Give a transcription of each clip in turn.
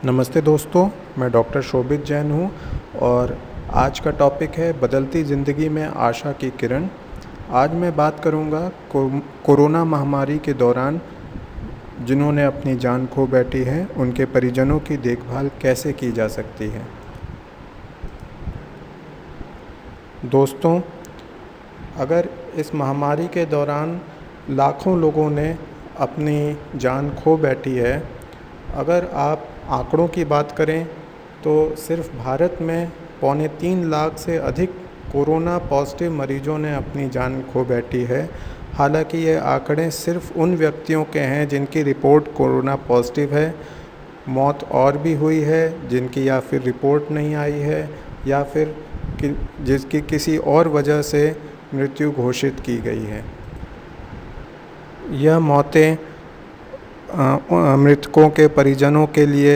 नमस्ते दोस्तों, मैं डॉक्टर शोभित जैन हूँ और आज का टॉपिक है बदलती ज़िंदगी में आशा की किरण। आज मैं बात करूँगा कोरोना महामारी के दौरान जिन्होंने अपनी जान खो बैठी है, उनके परिजनों की देखभाल कैसे की जा सकती है। दोस्तों, अगर इस महामारी के दौरान लाखों लोगों ने अपनी जान खो बैठी है, अगर आप आंकड़ों की बात करें तो सिर्फ भारत में 3.25 लाख से अधिक कोरोना पॉजिटिव मरीजों ने अपनी जान खो बैठी है। हालांकि ये आंकड़े सिर्फ उन व्यक्तियों के हैं जिनकी रिपोर्ट कोरोना पॉजिटिव है। मौत और भी हुई है जिनकी या फिर रिपोर्ट नहीं आई है या फिर जिसकी किसी और वजह से मृत्यु घोषित की गई है। यह मौतें मृतकों के परिजनों के लिए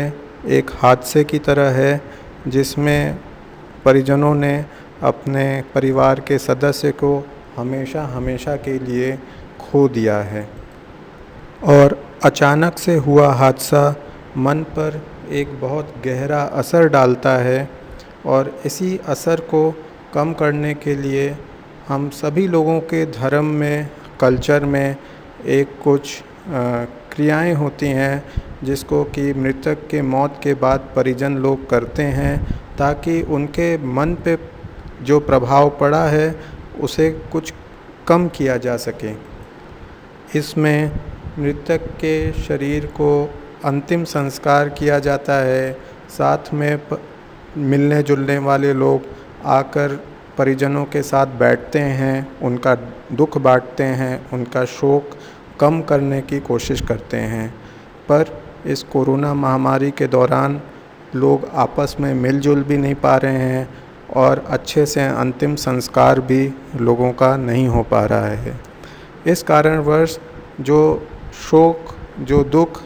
एक हादसे की तरह है, जिसमें परिजनों ने अपने परिवार के सदस्य को हमेशा हमेशा के लिए खो दिया है। और अचानक से हुआ हादसा मन पर एक बहुत गहरा असर डालता है और इसी असर को कम करने के लिए हम सभी लोगों के धर्म में, कल्चर में एक कुछ क्रियाएं होती हैं जिसको कि मृतक के मौत के बाद परिजन लोग करते हैं, ताकि उनके मन पे जो प्रभाव पड़ा है उसे कुछ कम किया जा सके। इसमें मृतक के शरीर को अंतिम संस्कार किया जाता है, साथ में मिलने जुलने वाले लोग आकर परिजनों के साथ बैठते हैं, उनका दुख बांटते हैं, उनका शोक कम करने की कोशिश करते हैं। पर इस कोरोना महामारी के दौरान लोग आपस में मिलजुल भी नहीं पा रहे हैं और अच्छे से अंतिम संस्कार भी लोगों का नहीं हो पा रहा है। इस कारणवश जो शोक, जो दुख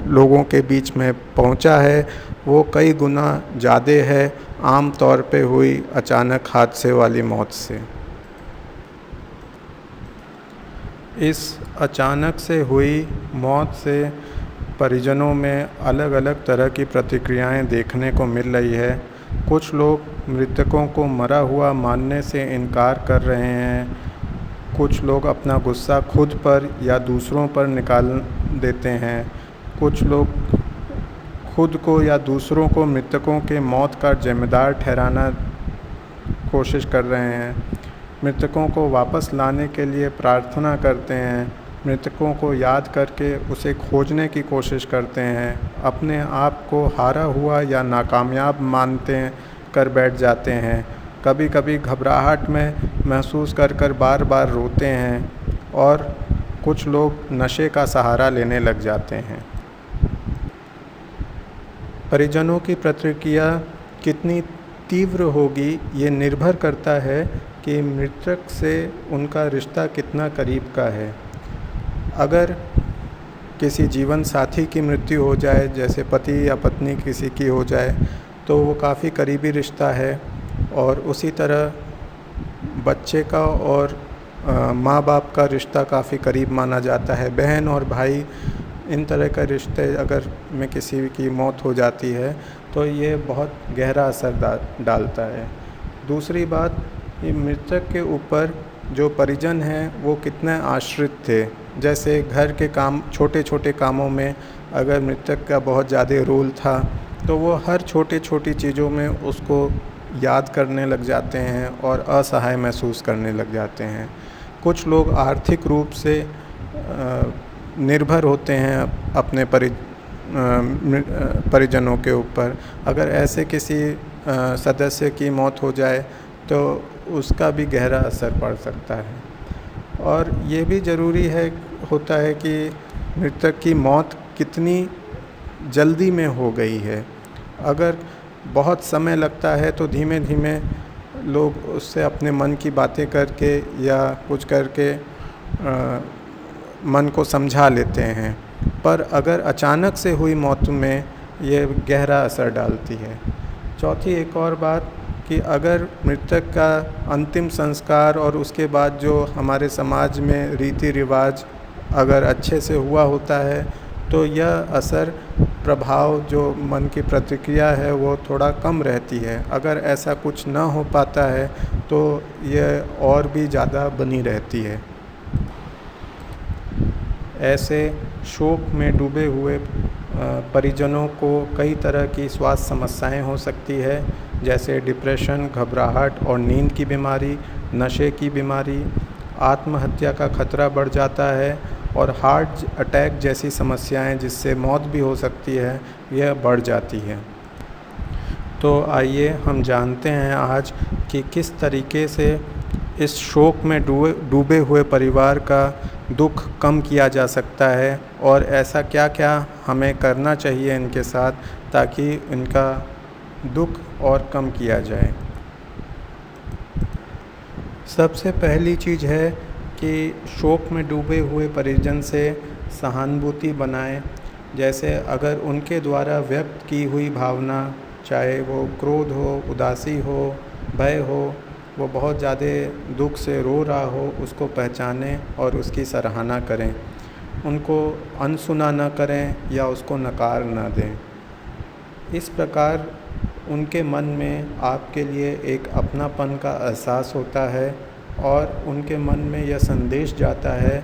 लोगों के बीच में पहुंचा है वो कई गुना ज़्यादा है आम तौर पे हुई अचानक हादसे वाली मौत से। इस अचानक से हुई मौत से परिजनों में अलग अलग तरह की प्रतिक्रियाएं देखने को मिल रही है। कुछ लोग मृतकों को मरा हुआ मानने से इनकार कर रहे हैं, कुछ लोग अपना गुस्सा खुद पर या दूसरों पर निकाल देते हैं, कुछ लोग खुद को या दूसरों को मृतकों के मौत का जिम्मेदार ठहराना कोशिश कर रहे हैं, मृतकों को वापस लाने के लिए प्रार्थना करते हैं, मृतकों को याद करके उसे खोजने की कोशिश करते हैं, अपने आप को हारा हुआ या नाकामयाब मानते कर बैठ जाते हैं, कभी कभी घबराहट में महसूस कर बार बार रोते हैं और कुछ लोग नशे का सहारा लेने लग जाते हैं। परिजनों की प्रतिक्रिया कितनी तीव्र होगी ये निर्भर करता है कि मृतक से उनका रिश्ता कितना करीब का है। अगर किसी जीवन साथी की मृत्यु हो जाए, जैसे पति या पत्नी किसी की हो जाए, तो वो काफ़ी करीबी रिश्ता है। और उसी तरह बच्चे का और माँ बाप का रिश्ता काफ़ी करीब माना जाता है। बहन और भाई, इन तरह का रिश्ते अगर में किसी की मौत हो जाती है तो ये बहुत गहरा असर डालता है। दूसरी बात, ये मृतक के ऊपर जो परिजन हैं वो कितने आश्रित थे। जैसे घर के काम, छोटे छोटे कामों में अगर मृतक का बहुत ज़्यादा रोल था तो वो हर छोटी छोटी चीज़ों में उसको याद करने लग जाते हैं और असहाय महसूस करने लग जाते हैं। कुछ लोग आर्थिक रूप से निर्भर होते हैं अपने परिजनों के ऊपर। अगर ऐसे किसी सदस्य की मौत हो जाए तो उसका भी गहरा असर पड़ सकता है। और ये भी ज़रूरी होता है कि मृतक की मौत कितनी जल्दी में हो गई है। अगर बहुत समय लगता है तो धीमे धीमे लोग उससे अपने मन की बातें करके या कुछ करके मन को समझा लेते हैं। पर अगर अचानक से हुई मौत में ये गहरा असर डालती है। चौथी एक और बात कि अगर मृतक का अंतिम संस्कार और उसके बाद जो हमारे समाज में रीति रिवाज अगर अच्छे से हुआ होता है तो यह असर प्रभाव, जो मन की प्रतिक्रिया है वो थोड़ा कम रहती है। अगर ऐसा कुछ ना हो पाता है तो यह और भी ज़्यादा बनी रहती है। ऐसे शोक में डूबे हुए परिजनों को कई तरह की स्वास्थ्य समस्याएं हो सकती है, जैसे डिप्रेशन, घबराहट और नींद की बीमारी, नशे की बीमारी, आत्महत्या का खतरा बढ़ जाता है और हार्ट अटैक जैसी समस्याएं जिससे मौत भी हो सकती है, यह बढ़ जाती है। तो आइए हम जानते हैं आज कि किस तरीके से इस शोक में डूबे हुए परिवार का दुख कम किया जा सकता है और ऐसा क्या क्या हमें करना चाहिए इनके साथ ताकि इनका दुख और कम किया जाए। सबसे पहली चीज़ है कि शोक में डूबे हुए परिजन से सहानुभूति बनाएं। जैसे अगर उनके द्वारा व्यक्त की हुई भावना, चाहे वो क्रोध हो, उदासी हो, भय हो, वो बहुत ज़्यादा दुख से रो रहा हो, उसको पहचानें और उसकी सराहना करें। उनको अनसुना न करें या उसको नकार न दें। इस प्रकार उनके मन में आपके लिए एक अपनापन का एहसास होता है और उनके मन में यह संदेश जाता है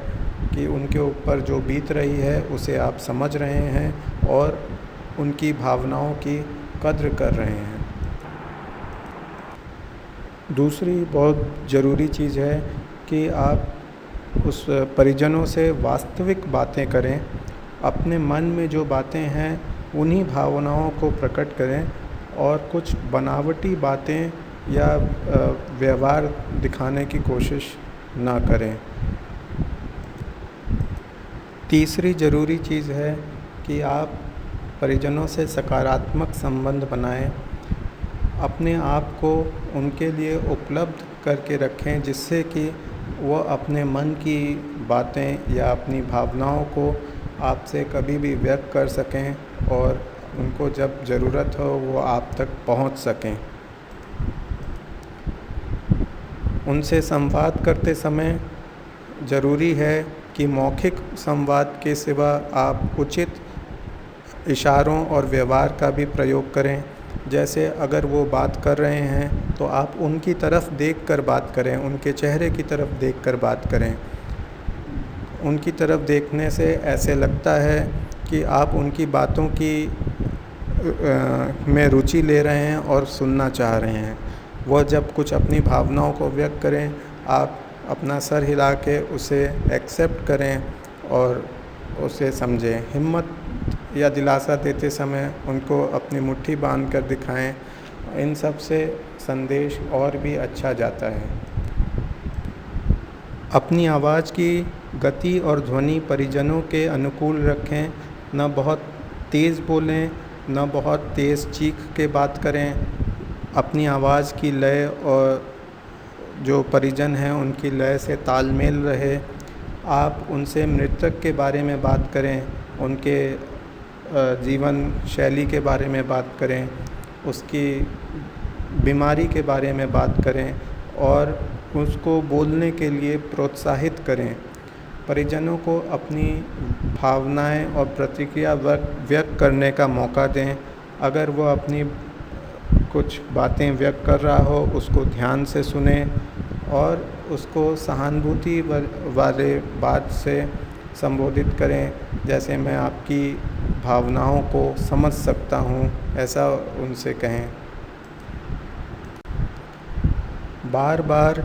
कि उनके ऊपर जो बीत रही है उसे आप समझ रहे हैं और उनकी भावनाओं की कद्र कर रहे हैं। दूसरी बहुत ज़रूरी चीज़ है कि आप उस परिजनों से वास्तविक बातें करें। अपने मन में जो बातें हैं उन्हीं भावनाओं को प्रकट करें और कुछ बनावटी बातें या व्यवहार दिखाने की कोशिश ना करें। तीसरी ज़रूरी चीज़ है कि आप परिजनों से सकारात्मक संबंध बनाएं। अपने आप को उनके लिए उपलब्ध करके रखें जिससे कि वो अपने मन की बातें या अपनी भावनाओं को आपसे कभी भी व्यक्त कर सकें और उनको जब ज़रूरत हो वो आप तक पहुंच सकें। उनसे संवाद करते समय ज़रूरी है कि मौखिक संवाद के सिवा आप उचित इशारों और व्यवहार का भी प्रयोग करें। जैसे अगर वो बात कर रहे हैं तो आप उनकी तरफ देखकर बात करें, उनके चेहरे की तरफ देखकर बात करें। उनकी तरफ देखने से ऐसे लगता है कि आप उनकी बातों की में रुचि ले रहे हैं और सुनना चाह रहे हैं। वह जब कुछ अपनी भावनाओं को व्यक्त करें, आप अपना सर हिला के उसे एक्सेप्ट करें और उसे समझें। हिम्मत या दिलासा देते समय उनको अपनी मुट्ठी बांध कर दिखाएं। इन सब से संदेश और भी अच्छा जाता है। अपनी आवाज़ की गति और ध्वनि परिजनों के अनुकूल रखें। न बहुत तेज़ बोलें, न बहुत तेज़ चीख के बात करें। अपनी आवाज़ की लय और जो परिजन हैं उनकी लय से तालमेल रहे। आप उनसे मृतक के बारे में बात करें, उनके जीवन शैली के बारे में बात करें, उसकी बीमारी के बारे में बात करें और उसको बोलने के लिए प्रोत्साहित करें। परिजनों को अपनी भावनाएं और प्रतिक्रिया व्यक्त करने का मौका दें। अगर वो अपनी कुछ बातें व्यक्त कर रहा हो उसको ध्यान से सुने और उसको सहानुभूति वाले बात से संबोधित करें। जैसे मैं आपकी भावनाओं को समझ सकता हूँ, ऐसा उनसे कहें। बार बार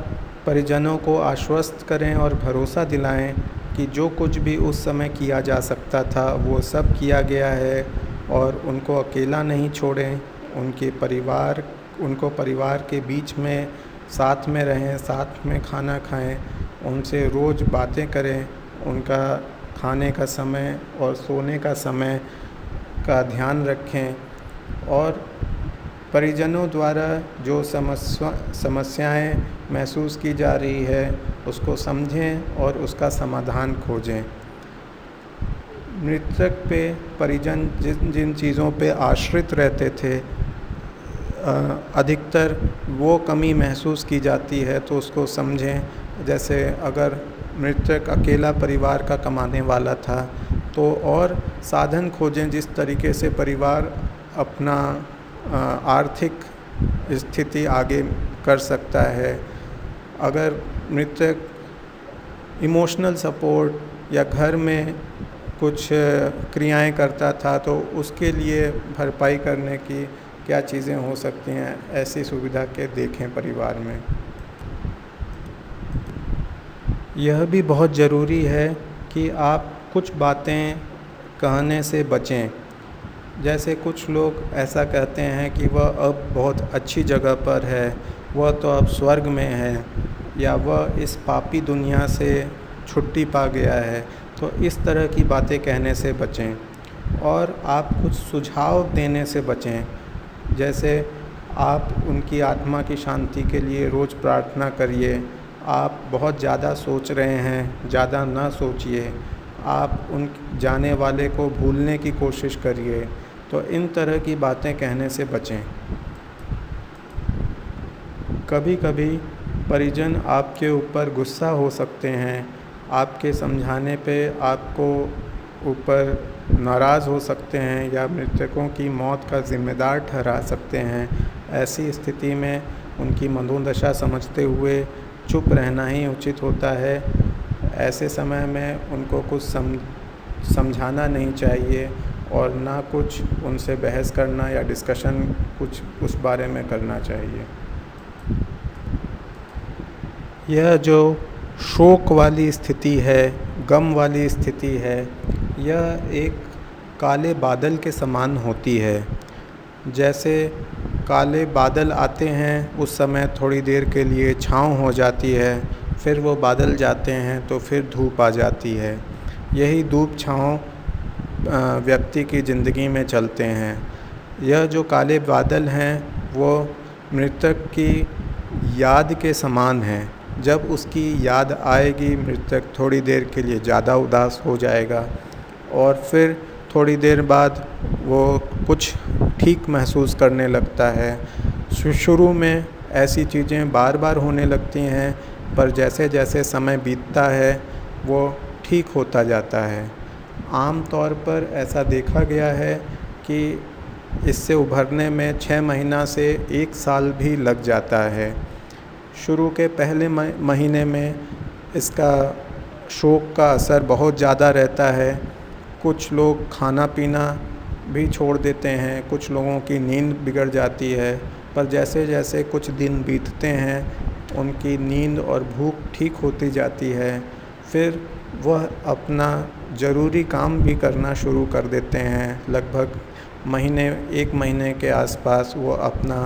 परिजनों को आश्वस्त करें और भरोसा दिलाएं कि जो कुछ भी उस समय किया जा सकता था वो सब किया गया है और उनको अकेला नहीं छोड़ें। उनको परिवार के बीच में साथ में रहें, साथ में खाना खाएं, उनसे रोज़ बातें करें, उनका खाने का समय और सोने का समय का ध्यान रखें और परिजनों द्वारा जो समस्याएं महसूस की जा रही है उसको समझें और उसका समाधान खोजें। मृतक पे परिजन जिन जिन चीज़ों पे आश्रित रहते थे, अधिकतर वो कमी महसूस की जाती है तो उसको समझें। जैसे अगर मृतक अकेला परिवार का कमाने वाला था तो और साधन खोजें जिस तरीके से परिवार अपना आर्थिक स्थिति आगे कर सकता है। अगर मृतक इमोशनल सपोर्ट या घर में कुछ क्रियाएं करता था तो उसके लिए भरपाई करने की क्या चीज़ें हो सकती हैं, ऐसी सुविधा के देखें परिवार में। यह भी बहुत ज़रूरी है कि आप कुछ बातें कहने से बचें। जैसे कुछ लोग ऐसा कहते हैं कि वह अब बहुत अच्छी जगह पर है, वह तो अब स्वर्ग में है, या वह इस पापी दुनिया से छुट्टी पा गया है। तो इस तरह की बातें कहने से बचें और आप कुछ सुझाव देने से बचें। जैसे आप उनकी आत्मा की शांति के लिए रोज़ प्रार्थना करिए। आप बहुत ज़्यादा सोच रहे हैं, ज़्यादा ना सोचिए। आप उन जाने वाले को भूलने की कोशिश करिए। तो इन तरह की बातें कहने से बचें। कभी कभी परिजन आपके ऊपर गुस्सा हो सकते हैं, आपके समझाने पे आपको ऊपर नाराज़ हो सकते हैं या मृतकों की मौत का ज़िम्मेदार ठहरा सकते हैं। ऐसी स्थिति में उनकी मनोदशा समझते हुए चुप रहना ही उचित होता है। ऐसे समय में उनको कुछ समझाना नहीं चाहिए और ना कुछ उनसे बहस करना या डिस्कशन कुछ उस बारे में करना चाहिए। यह जो शोक वाली स्थिति है, गम वाली स्थिति है, यह एक काले बादल के समान होती है। जैसे काले बादल आते हैं, उस समय थोड़ी देर के लिए छाँव हो जाती है, फिर वो बादल जाते हैं तो फिर धूप आ जाती है। यही धूप छाँव व्यक्ति की ज़िंदगी में चलते हैं। यह जो काले बादल हैं वो मृतक की याद के समान हैं। जब उसकी याद आएगी, मृतक थोड़ी देर के लिए ज़्यादा उदास हो जाएगा और फिर थोड़ी देर बाद वो कुछ ठीक महसूस करने लगता है। शुरू में ऐसी चीज़ें बार बार होने लगती हैं, पर जैसे जैसे समय बीतता है वो ठीक होता जाता है। आम तौर पर ऐसा देखा गया है कि इससे उभरने में 6 महीना से 1 साल भी लग जाता है। शुरू के पहले महीने में इसका शोक का असर बहुत ज़्यादा रहता है। कुछ लोग खाना पीना भी छोड़ देते हैं, कुछ लोगों की नींद बिगड़ जाती है, पर जैसे जैसे कुछ दिन बीतते हैं उनकी नींद और भूख ठीक होती जाती है। फिर वह अपना ज़रूरी काम भी करना शुरू कर देते हैं। लगभग 1 महीने के आसपास वो अपना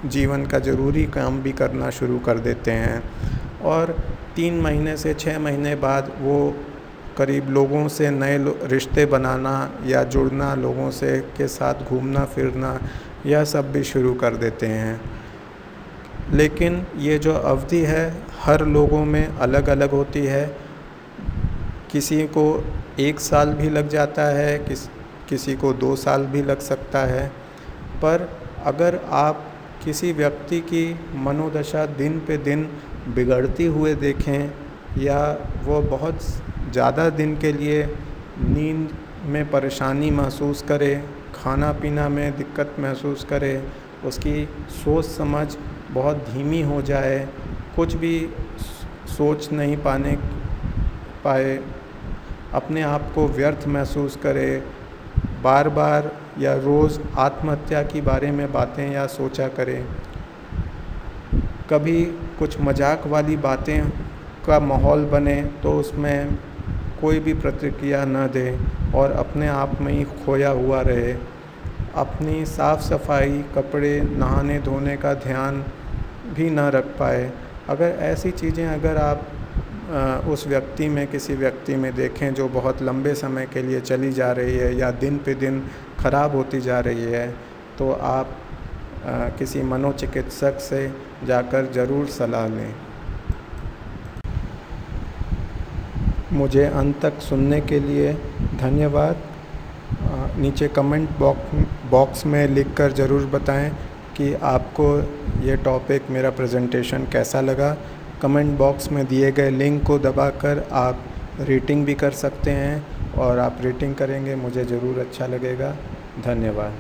जीवन का ज़रूरी काम भी करना शुरू कर देते हैं और 3 महीने से 6 महीने बाद वो करीब लोगों से नए रिश्ते बनाना या जुड़ना, लोगों से के साथ घूमना फिरना, यह सब भी शुरू कर देते हैं। लेकिन ये जो अवधि है हर लोगों में अलग अलग होती है। किसी को 1 साल भी लग जाता है, किसी को 2 साल भी लग सकता है। पर अगर आप किसी व्यक्ति की मनोदशा दिन पे दिन बिगड़ती हुए देखें या वो बहुत ज़्यादा दिन के लिए नींद में परेशानी महसूस करे, खाना पीना में दिक्कत महसूस करे, उसकी सोच समझ बहुत धीमी हो जाए, कुछ भी सोच नहीं पाए, अपने आप को व्यर्थ महसूस करे, बार बार या रोज़ आत्महत्या के बारे में बातें या सोचा करें, कभी कुछ मजाक वाली बातें का माहौल बने तो उसमें कोई भी प्रतिक्रिया न दे और अपने आप में ही खोया हुआ रहे। अपनी साफ़ सफाई, कपड़े, नहाने धोने का ध्यान भी न रख पाए। अगर ऐसी चीज़ें अगर आप उस व्यक्ति में, किसी व्यक्ति में देखें जो बहुत लंबे समय के लिए चली जा रही है या दिन पे दिन ख़राब होती जा रही है, तो आप किसी मनोचिकित्सक से जाकर ज़रूर सलाह लें। मुझे अंत तक सुनने के लिए धन्यवाद। नीचे कमेंट बॉक्स में लिखकर ज़रूर बताएं कि आपको ये टॉपिक, मेरा प्रेजेंटेशन कैसा लगा। कमेंट बॉक्स में दिए गए लिंक को दबाकर आप रेटिंग भी कर सकते हैं और आप रेटिंग करेंगे मुझे ज़रूर अच्छा लगेगा। धन्यवाद।